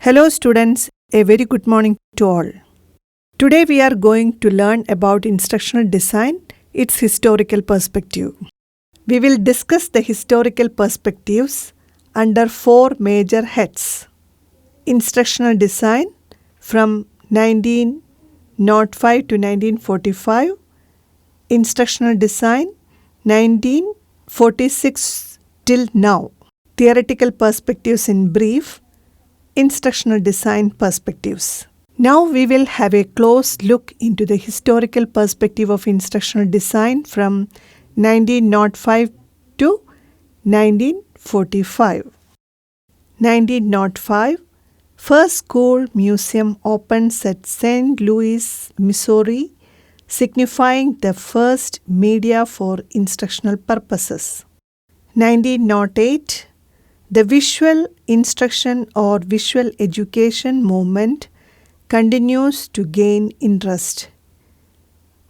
Hello students, a very good morning to all. Today we are going to learn about instructional design, its historical perspective. We will discuss the historical perspectives under four major heads. Instructional design from 1905 to 1945, instructional design 1946 till now, theoretical perspectives in brief, instructional design perspectives. Now we will have a close look into the historical perspective of instructional design from 1905 to 1945. 1905, first school museum opens at St. Louis, Missouri, signifying the first media for instructional purposes. 1908, the visual instruction or visual education movement continues to gain interest.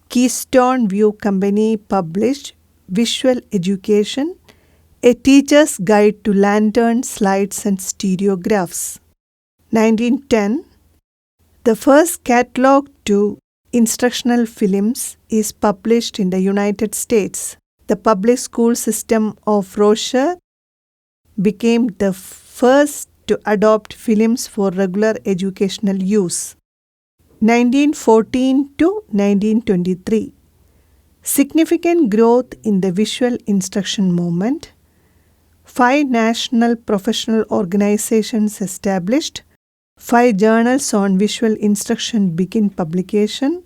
Keystone View Company published Visual Education, a teacher's guide to lantern slides and stereographs. 1910, the first catalog to instructional films is published in the United States. The public school system of Rocher became the first to adopt films for regular educational use. 1914 to 1923, significant growth in the visual instruction movement. 5 national professional organizations established. 5 journals on visual instruction begin publication.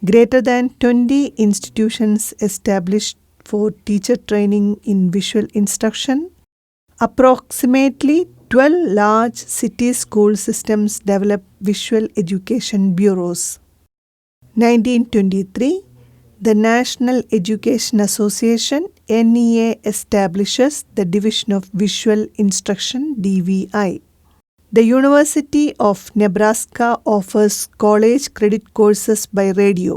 Greater than 20 institutions established for teacher training in visual instruction. Approximately 12 large city school systems develop visual education bureaus. 1923, the National Education Association (NEA) establishes the Division of Visual Instruction (DVI). The University of Nebraska offers college credit courses by radio.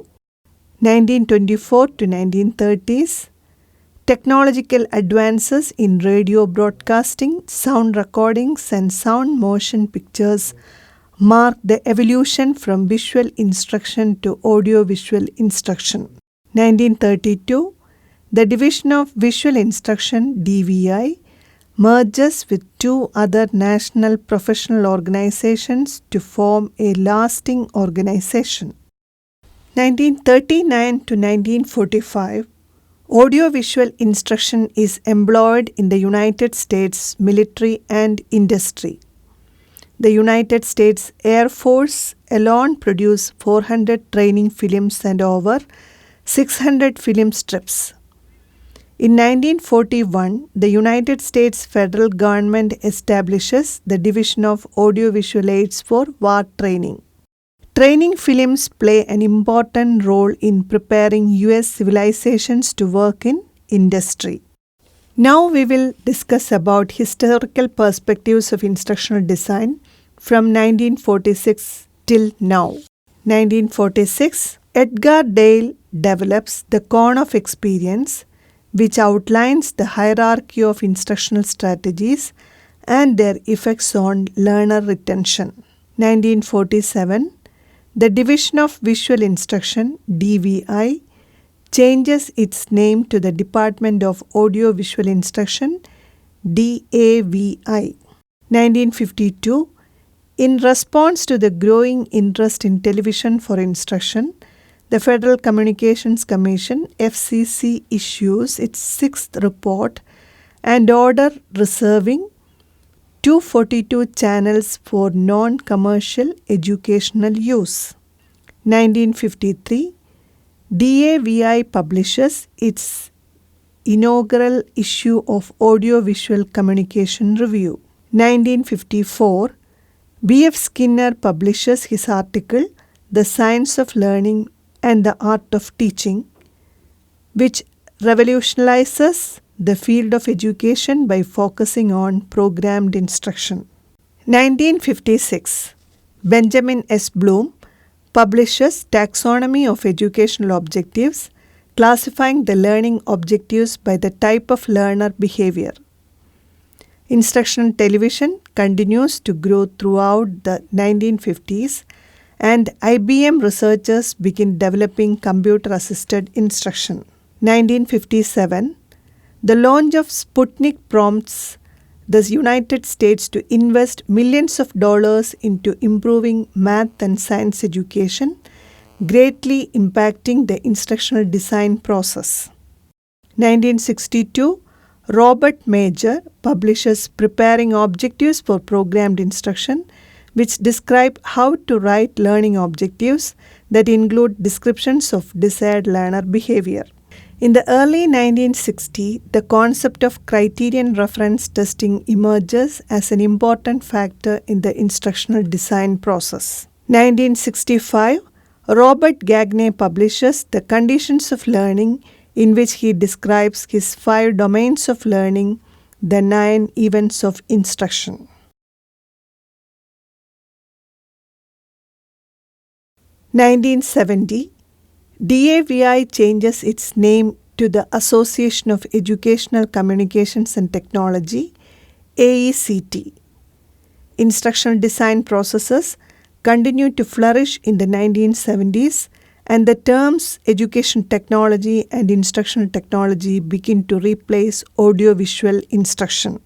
1924 to 1930s, technological advances in radio broadcasting, sound recordings, and sound motion pictures mark the evolution from visual instruction to audio-visual instruction. 1932, the Division of Visual Instruction (DVI) merges with 2 other national professional organizations to form a lasting organization. 1939 to 1945, audiovisual instruction is employed in the United States military and industry. The United States Air Force alone produced 400 training films and over 600 film strips. In 1941, the United States federal government establishes the Division of Audiovisual Aids for War Training. Training films play an important role in preparing U.S. civilizations to work in industry. Now we will discuss about historical perspectives of instructional design from 1946 till now. 1946, Edgar Dale develops the cone of experience, which outlines the hierarchy of instructional strategies and their effects on learner retention. 1947, the Division of Visual Instruction (DVI) changes its name to the Department of Audio Visual Instruction (DAVI). 1952, in response to the growing interest in television for instruction, the Federal Communications Commission (FCC) issues its 6th report and order reserving 242 channels for non-commercial educational use. 1953, DAVI publishes its inaugural issue of Audio-Visual Communication Review. 1954, B.F. Skinner publishes his article, The Science of Learning and the Art of Teaching, which revolutionizes the field of education by focusing on programmed instruction. 1956, Benjamin S. Bloom publishes Taxonomy of Educational Objectives, classifying the learning objectives by the type of learner behavior. Instructional television continues to grow throughout the 1950s, and IBM researchers begin developing computer-assisted instruction. 1957, the launch of Sputnik prompts the United States to invest millions of dollars into improving math and science education, greatly impacting the instructional design process. 1962, Robert Major publishes Preparing Objectives for Programmed Instruction, which describe how to write learning objectives that include descriptions of desired learner behavior. In the early 1960s, the concept of criterion reference testing emerges as an important factor in the instructional design process. 1965, Robert Gagne publishes The Conditions of Learning, in which he describes his 5 domains of learning, the 9 events of instruction. 1970, DAVI changes its name to the Association of Educational Communications and Technology, AECT. Instructional design processes continued to flourish in the 1970s, and the terms education technology and instructional technology begin to replace audiovisual instruction.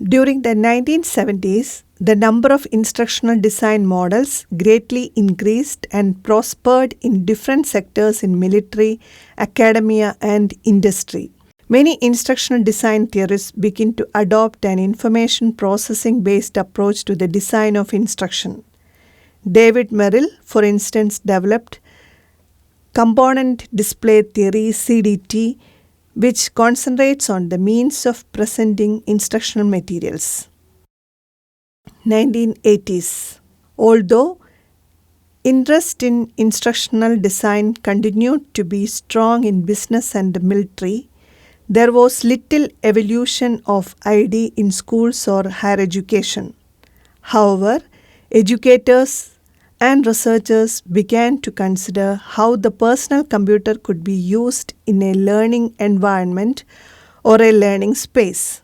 During the 1970s, the number of instructional design models greatly increased and prospered in different sectors in military, academia, and industry. Many instructional design theorists begin to adopt an information processing-based approach to the design of instruction. David Merrill, for instance, developed Component Display Theory (CDT), which concentrates on the means of presenting instructional materials. 1980s. Although interest in instructional design continued to be strong in business and military, there was little evolution of ID in schools or higher education. However, educators and researchers began to consider how the personal computer could be used in a learning environment or a learning space.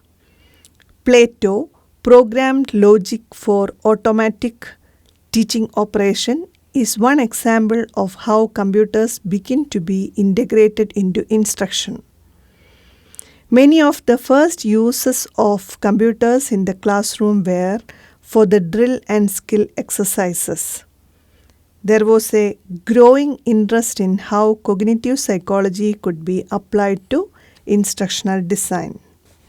Plato programmed logic for automatic teaching operation is one example of how computers begin to be integrated into instruction. Many of the first uses of computers in the classroom were for the drill and skill exercises. There was a growing interest in how cognitive psychology could be applied to instructional design.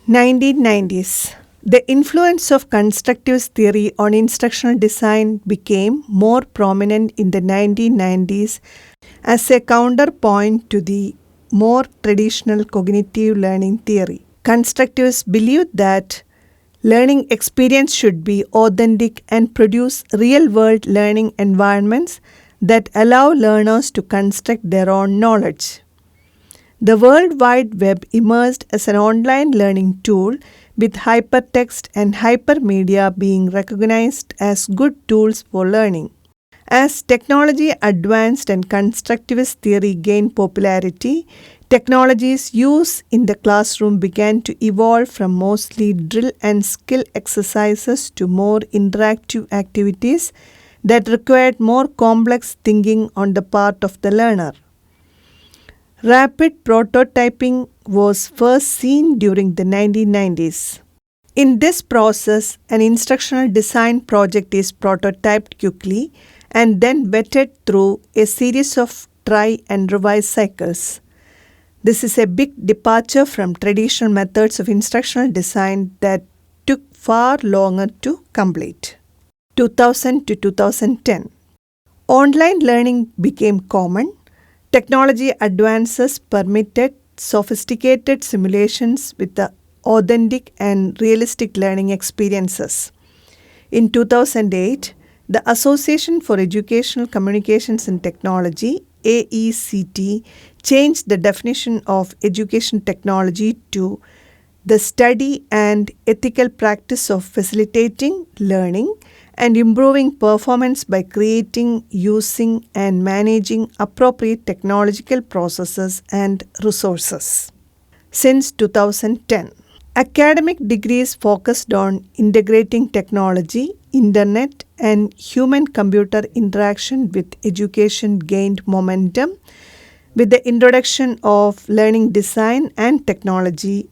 1990s. The influence of constructivist theory on instructional design became more prominent in the 1990s as a counterpoint to the more traditional cognitive learning theory. Constructivists believed that learning experience should be authentic and produce real-world learning environments that allow learners to construct their own knowledge. The World Wide Web emerged as an online learning tool, with hypertext and hypermedia being recognized as good tools for learning. As technology advanced and constructivist theory gained popularity, technologies used in the classroom began to evolve from mostly drill and skill exercises to more interactive activities that required more complex thinking on the part of the learner. Rapid prototyping was first seen during the 1990s. In this process, an instructional design project is prototyped quickly and then vetted through a series of try and revise cycles. This is a big departure from traditional methods of instructional design that took far longer to complete. 2000 to 2010. Online learning became common. Technology advances permitted sophisticated simulations with the authentic and realistic learning experiences. In 2008, the Association for Educational Communications and Technology, AECT, changed the definition of education technology to the study and ethical practice of facilitating learning and improving performance by creating, using, and managing appropriate technological processes and resources. Since 2010, Academic degrees focused on integrating technology, internet, and human-computer interaction with education gained momentum with the introduction of learning design and technology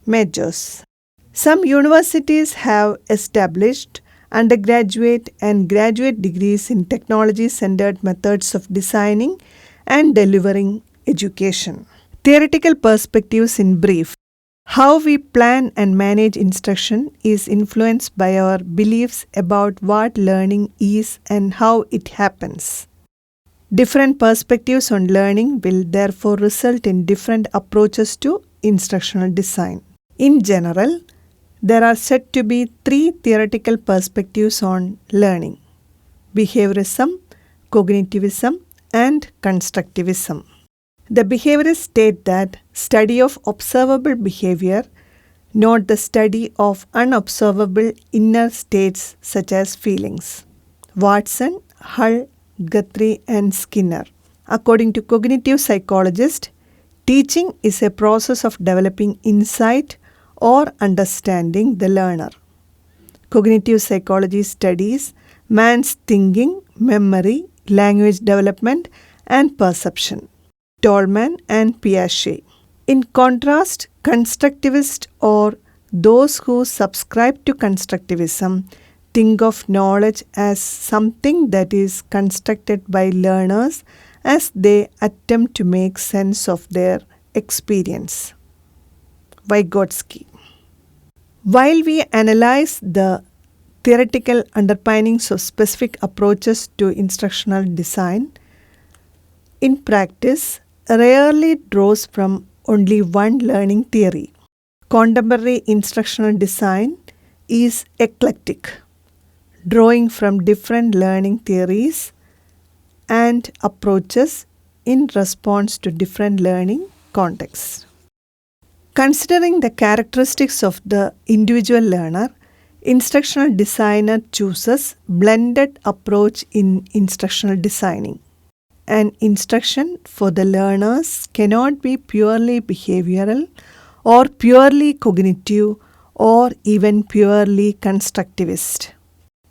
majors. Some universities have established undergraduate and graduate degrees in technology-centered methods of designing and delivering education. Theoretical perspectives in brief. How we plan and manage instruction is influenced by our beliefs about what learning is and how it happens. Different perspectives on learning will therefore result in different approaches to instructional design. In general, there are said to be three theoretical perspectives on learning: behaviorism, cognitivism, and constructivism. The behaviorists state that study of observable behavior, not the study of unobservable inner states such as feelings. Watson, Hull, Guthrie, and Skinner. According to cognitive psychologists, teaching is a process of developing insight or understanding the learner. Cognitive psychology studies man's thinking, memory, language development, and perception. Tolman and Piaget. In contrast, constructivists, or those who subscribe to constructivism, think of knowledge as something that is constructed by learners as they attempt to make sense of their experience. Vygotsky. While we analyze the theoretical underpinnings of specific approaches to instructional design, in practice, rarely draws from only one learning theory. Contemporary instructional design is eclectic, drawing from different learning theories and approaches in response to different learning contexts. Considering the characteristics of the individual learner, instructional designer chooses blended approach in instructional designing. An instruction for the learners cannot be purely behavioral or purely cognitive or even purely constructivist.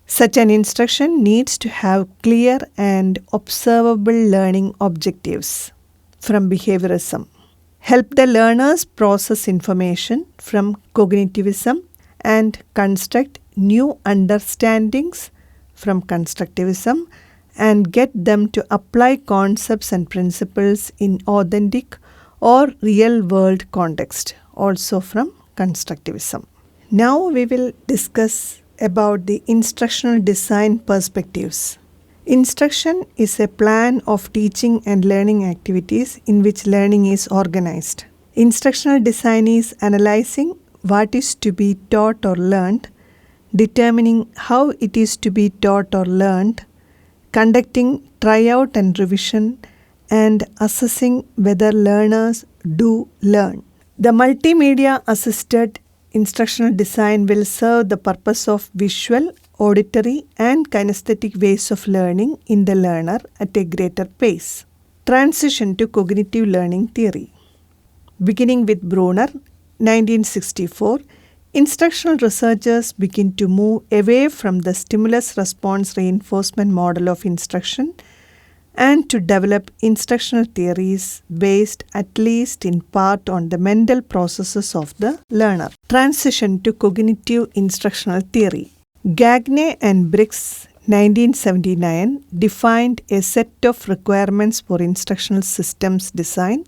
Such an instruction needs to have clear and observable learning objectives. From behaviorism, help the learners process information. From cognitivism, and construct new understandings. From constructivism, and get them to apply concepts and principles in authentic or real-world context, also from constructivism. Now we will discuss about the instructional design perspectives. Instruction is a plan of teaching and learning activities in which learning is organized. Instructional design is analyzing what is to be taught or learned, determining how it is to be taught or learned, conducting tryout and revision, and assessing whether learners do learn. The multimedia assisted instructional design will serve the purpose of visual, auditory, and kinesthetic ways of learning in the learner at a greater pace. Transition to cognitive learning theory. Beginning with Brunner, 1964, instructional researchers begin to move away from the stimulus-response reinforcement model of instruction and to develop instructional theories based at least in part on the mental processes of the learner. Transition to cognitive instructional theory. Gagne and Briggs, 1979, defined a set of requirements for instructional systems design,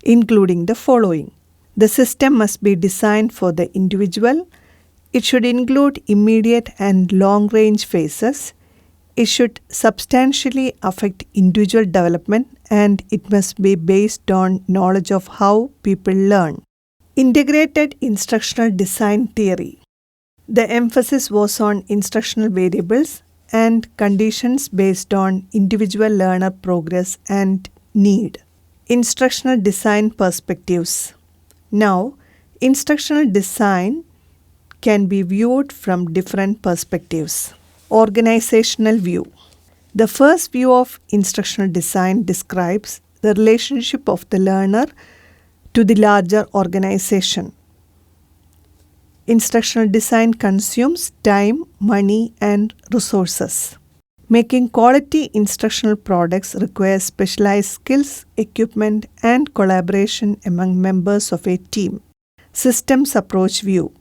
including the following. The system must be designed for the individual. It should include immediate and long-range phases. It should substantially affect individual development, and it must be based on knowledge of how people learn. Integrated instructional design theory. The emphasis was on instructional variables and conditions based on individual learner progress and need. Instructional design perspectives. Now, instructional design can be viewed from different perspectives. Organizational view. The first view of instructional design describes the relationship of the learner to the larger organization. Instructional design consumes time, money, and resources. Making quality instructional products requires specialized skills, equipment, and collaboration among members of a team. Systems approach view.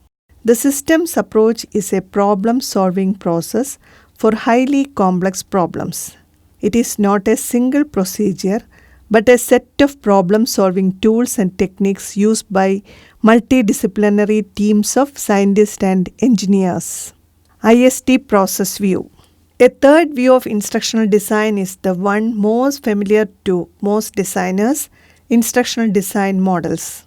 The systems approach is a problem-solving process for highly complex problems. It is not a single procedure, but a set of problem-solving tools and techniques used by multidisciplinary teams of scientists and engineers. ISD process view. A third view of instructional design is the one most familiar to most designers: instructional design models.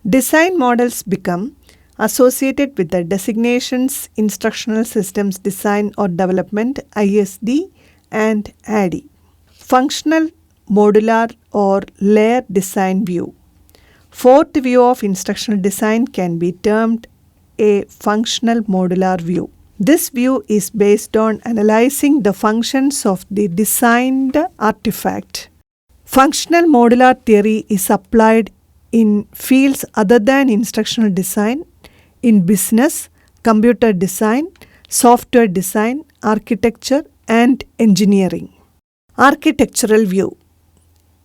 Design models become associated with the designations Instructional Systems Design or Development (ISD) and ADDIE. Functional, modular, or layer design view. Fourth view of instructional design can be termed a functional modular view. This view is based on analyzing the functions of the designed artifact. Functional modular theory is applied in fields other than instructional design, in business, computer design, software design, architecture, and engineering. Architectural view.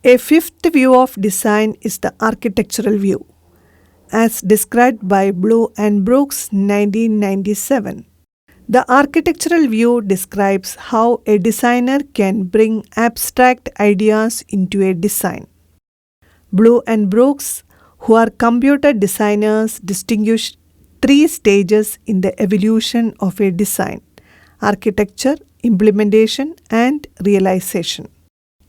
A fifth view of design is the architectural view, as described by Blue and Brooks 1997. The architectural view describes how a designer can bring abstract ideas into a design. Blue and Brooks, who are computer designers, distinguish three stages in the evolution of a design: architecture, implementation, and realization.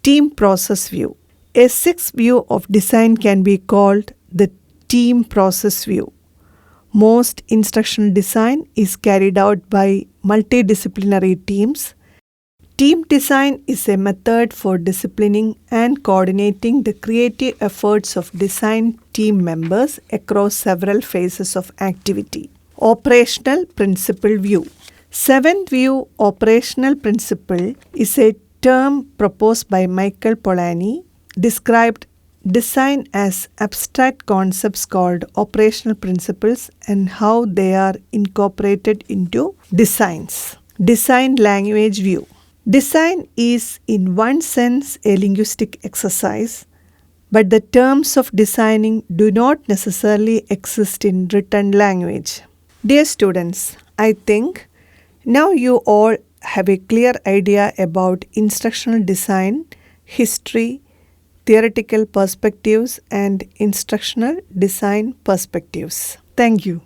Team process view. A sixth view of design can be called the team process view. Most instructional design is carried out by multidisciplinary teams. Team design is a method for disciplining and coordinating the creative efforts of design team members across several phases of activity. Operational principle view. Seventh view, operational principle, is a term proposed by Michael Polanyi, described design as abstract concepts called operational principles and how they are incorporated into designs. Design language view. Design is in one sense a linguistic exercise, but the terms of designing do not necessarily exist in written language. Dear students, I think now you all have a clear idea about instructional design, history, theoretical perspectives, and instructional design perspectives. Thank you.